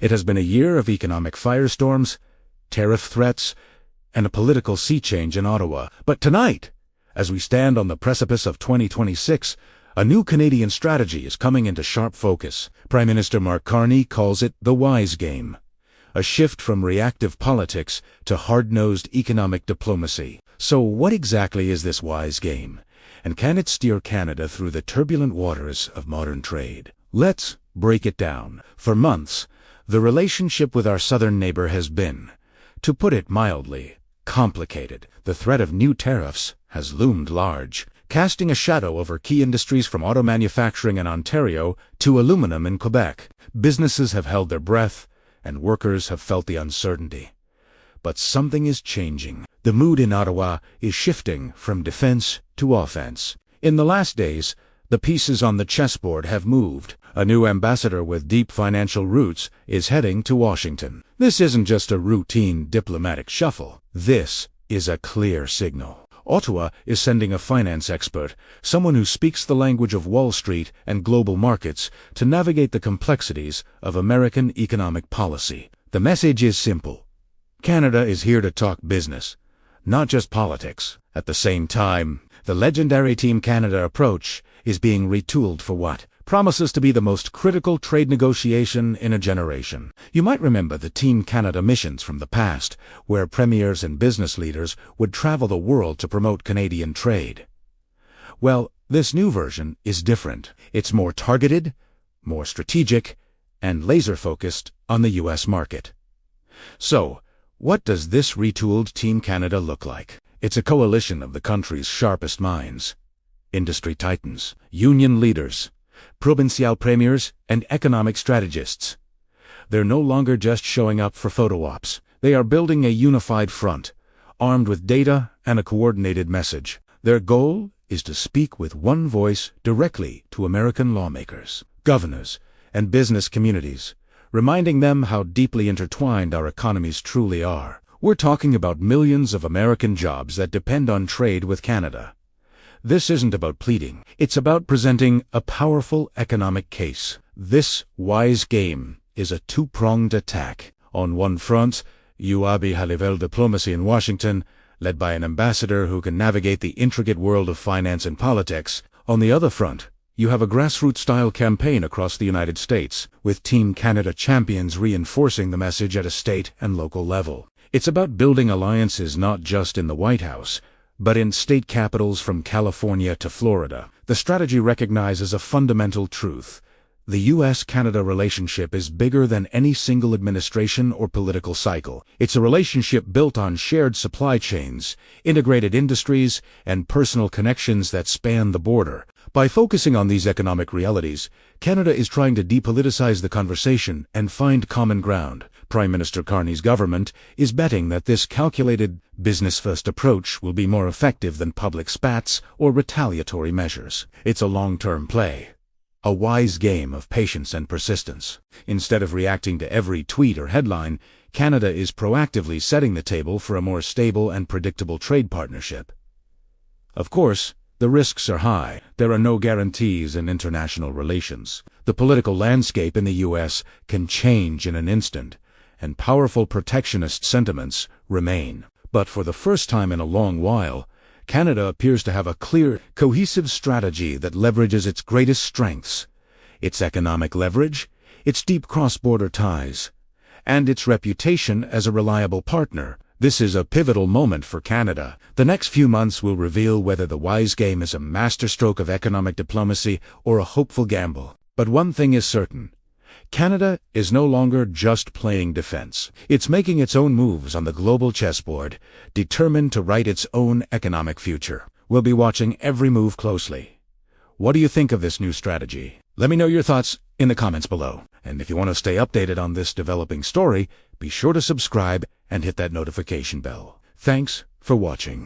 It has been a year of economic firestorms, tariff threats, and a political sea change in Ottawa. But tonight, as we stand on the precipice of 2026, a new Canadian strategy is coming into sharp focus. Prime Minister Carney calls it the wise game, a shift from reactive politics to hard-nosed economic diplomacy. So what exactly is this wise game, and can it steer Canada through the turbulent waters of modern trade? Let's break it down. For months, the relationship with our southern neighbor has been, to put it mildly, complicated. The threat of new tariffs has loomed large, casting a shadow over key industries from auto manufacturing in Ontario to aluminum in Quebec. Businesses have held their breath, and workers have felt the uncertainty. But something is changing. The mood in Ottawa is shifting from defense to offense. In the last days, the pieces on the chessboard have moved. A new ambassador with deep financial roots is heading to Washington. This isn't just a routine diplomatic shuffle. This is a clear signal. Ottawa is sending a finance expert, someone who speaks the language of Wall Street and global markets, to navigate the complexities of American economic policy. The message is simple. Canada is here to talk business, not just politics. At the same time, the legendary Team Canada approach is being retooled for what promises to be the most critical trade negotiation in a generation. You might remember the Team Canada missions from the past, where premiers and business leaders would travel the world to promote Canadian trade. Well, this new version is different. It's more targeted, more strategic, and laser-focused on the U.S. market. So, what does this retooled Team Canada look like? It's a coalition of the country's sharpest minds. Industry titans, union leaders, provincial premiers, and economic strategists. They're no longer just showing up for photo ops. They are building a unified front, armed with data and a coordinated message. Their goal is to speak with one voice directly to American lawmakers, governors, and business communities, reminding them how deeply intertwined our economies truly are. We're talking about millions of American jobs that depend on trade with Canada. This isn't about pleading. It's about presenting a powerful economic case. This wise game is a two-pronged attack. On one front, you have high-level diplomacy in Washington, led by an ambassador who can navigate the intricate world of finance and politics. On the other front, you have a grassroots-style campaign across the United States, with Team Canada champions reinforcing the message at a state and local level. It's about building alliances not just in the White House, but in state capitals from California to Florida. The strategy recognizes a fundamental truth. The U.S.-Canada relationship is bigger than any single administration or political cycle. It's a relationship built on shared supply chains, integrated industries, and personal connections that span the border. By focusing on these economic realities, Canada is trying to depoliticize the conversation and find common ground. Prime Minister Carney's government is betting that this calculated, business-first approach will be more effective than public spats or retaliatory measures. It's a long-term play, a wise game of patience and persistence. Instead of reacting to every tweet or headline, Canada is proactively setting the table for a more stable and predictable trade partnership. Of course, the risks are high. There are no guarantees in international relations. The political landscape in the U.S. can change in an instant, and powerful protectionist sentiments remain. But for the first time in a long while, Canada appears to have a clear, cohesive strategy that leverages its greatest strengths: its economic leverage, its deep cross-border ties, and its reputation as a reliable partner. This is a pivotal moment for Canada. The next few months will reveal whether the wise game is a masterstroke of economic diplomacy or a hopeful gamble. But one thing is certain. Canada is no longer just playing defense. It's making its own moves on the global chessboard, determined to write its own economic future. We'll be watching every move closely. What do you think of this new strategy? Let me know your thoughts in the comments below. And if you want to stay updated on this developing story, be sure to subscribe and hit that notification bell. Thanks for watching.